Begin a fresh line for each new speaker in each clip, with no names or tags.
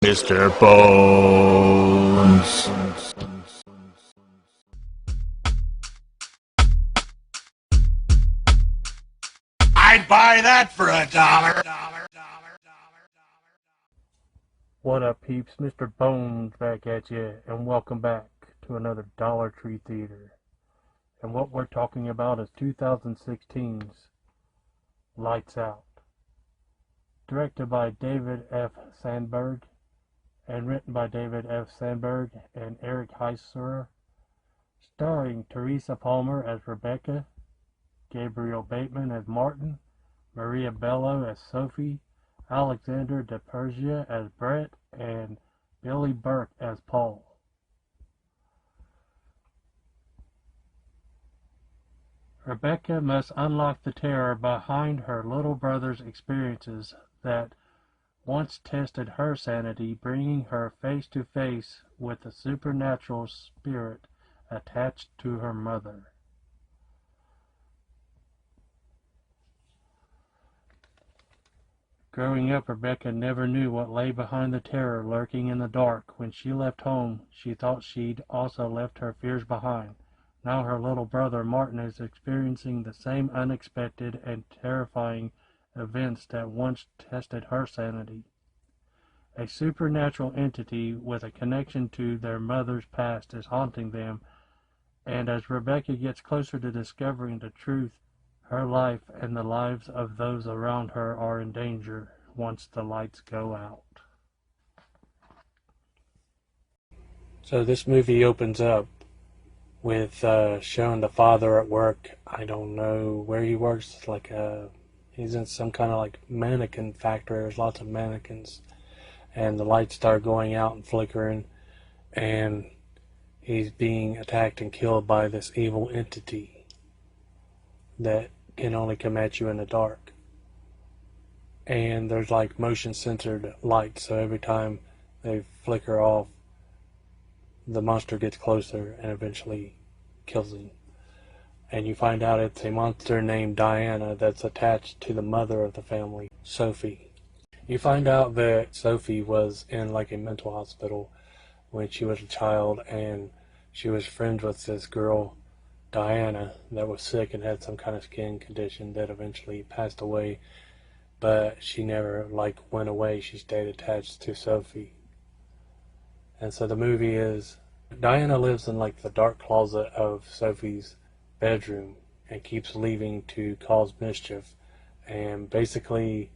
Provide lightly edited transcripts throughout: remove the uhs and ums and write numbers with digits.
Mr.Bones. I'd buy that for $1.
What up, peeps? Mr. Bones back at you, and welcome back to another Dollar Tree Theater. And what we're talking about is 2016's Lights Out. Directed by David F. Sandberg, and written by David F. Sandberg and Eric Heisserer. Starring Teresa Palmer as Rebecca, Gabriel Bateman as Martin, Maria Bello as Sophie, Alexander de Persia as Brett, and Billy Burke as Paul. Rebecca must unlock the terror behind her little brother's experiences that once tested her sanity, bringing her face to face with the supernatural spirit attached to her mother. Growing up, Rebecca never knew what lay behind the terror lurking in the dark. When she left home, she thought she'd also left her fears behind. Now her little brother Martin is experiencing the same unexpected and terrifying events that once tested her sanity. A supernatural entity with a connection to their mother's past is haunting them, and as Rebecca gets closer to discovering the truth, her life and the lives of those around her are in danger once the lights go out. So this movie opens up with showing the father at work. I don't know where he works. It's like he's in some kind of like mannequin factory. There's lots of mannequins, and the lights start going out and flickering, and he's being attacked and killed by this evil entity that can only come at you in the dark. And there's like motion censored lights, so every time they flicker off, the monster gets closer and eventually kills him. And you find out it's a monster named Diana that's attached to the mother of the family, Sophie. You find out that Sophie was in like a mental hospital when she was a child, and she was friends with this girl Diana that was sick and had some kind of skin condition that eventually passed away, but she never like went away. She stayed attached to Sophie. And so the movie is Diana lives in like the dark closet of Sophie's bedroom and keeps leaving to cause mischief, and basically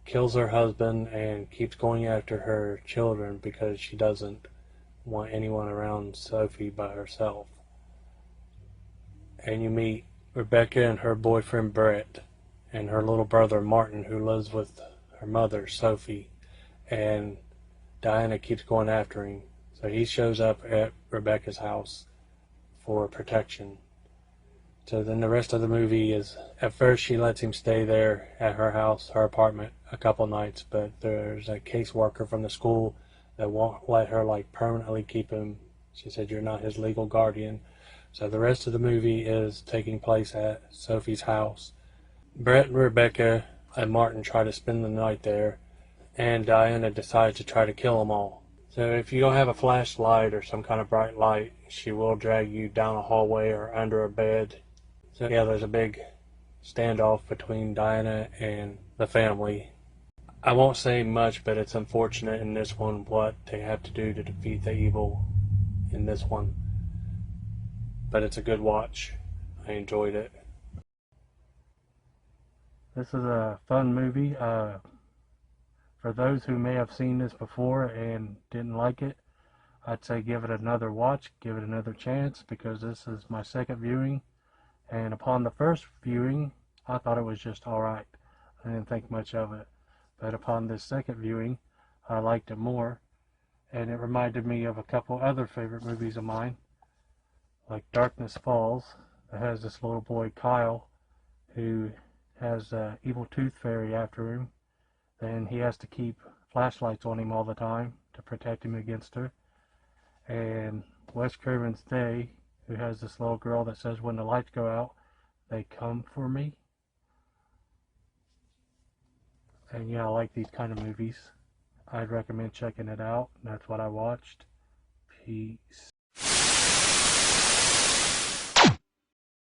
kills her husband and keeps going after her children because she doesn't want anyone around Sophie by herself. And you meet Rebecca and her boyfriend Brett and her little brother Martin, who lives with her mother Sophie, and Diana keeps going after him. So he shows up at Rebecca's house for protection. So then the rest of the movie is, at first she lets him stay there at her house, her apartment, a couple nights, but there's a caseworker from the school that won't let her like permanently keep him. She said, "You're not his legal guardian." So the rest of the movie is taking place at Sophie's house. Brett and Rebecca and Martin try to spend the night there, and Diana decides to try to kill them all. So if you don't have a flashlight or some kind of bright light, she will drag you down a hallway or under a bed. So yeah, there's a big standoff between Diana and the family. I won't say much, but it's unfortunate in this one what they have to do to defeat the evil in this one. But it's a good watch. I enjoyed it. This is a fun movie. For those who may have seen this before and didn't like it, I'd say give it another watch, give it another chance, because this is my second viewing. And upon the first viewing, I thought it was just alright. I didn't think much of it. But upon this second viewing, I liked it more. And it reminded me of a couple other favorite movies of mine, like Darkness Falls, that has this little boy Kyle who has an evil tooth fairy after him, and he has to keep flashlights on him all the time to protect him against her. And Wes Craven's Day, who has this little girl that says when the lights go out, they come for me. And yeah, I like these kind of movies. I'd recommend checking it out. That's what I watched. Peace.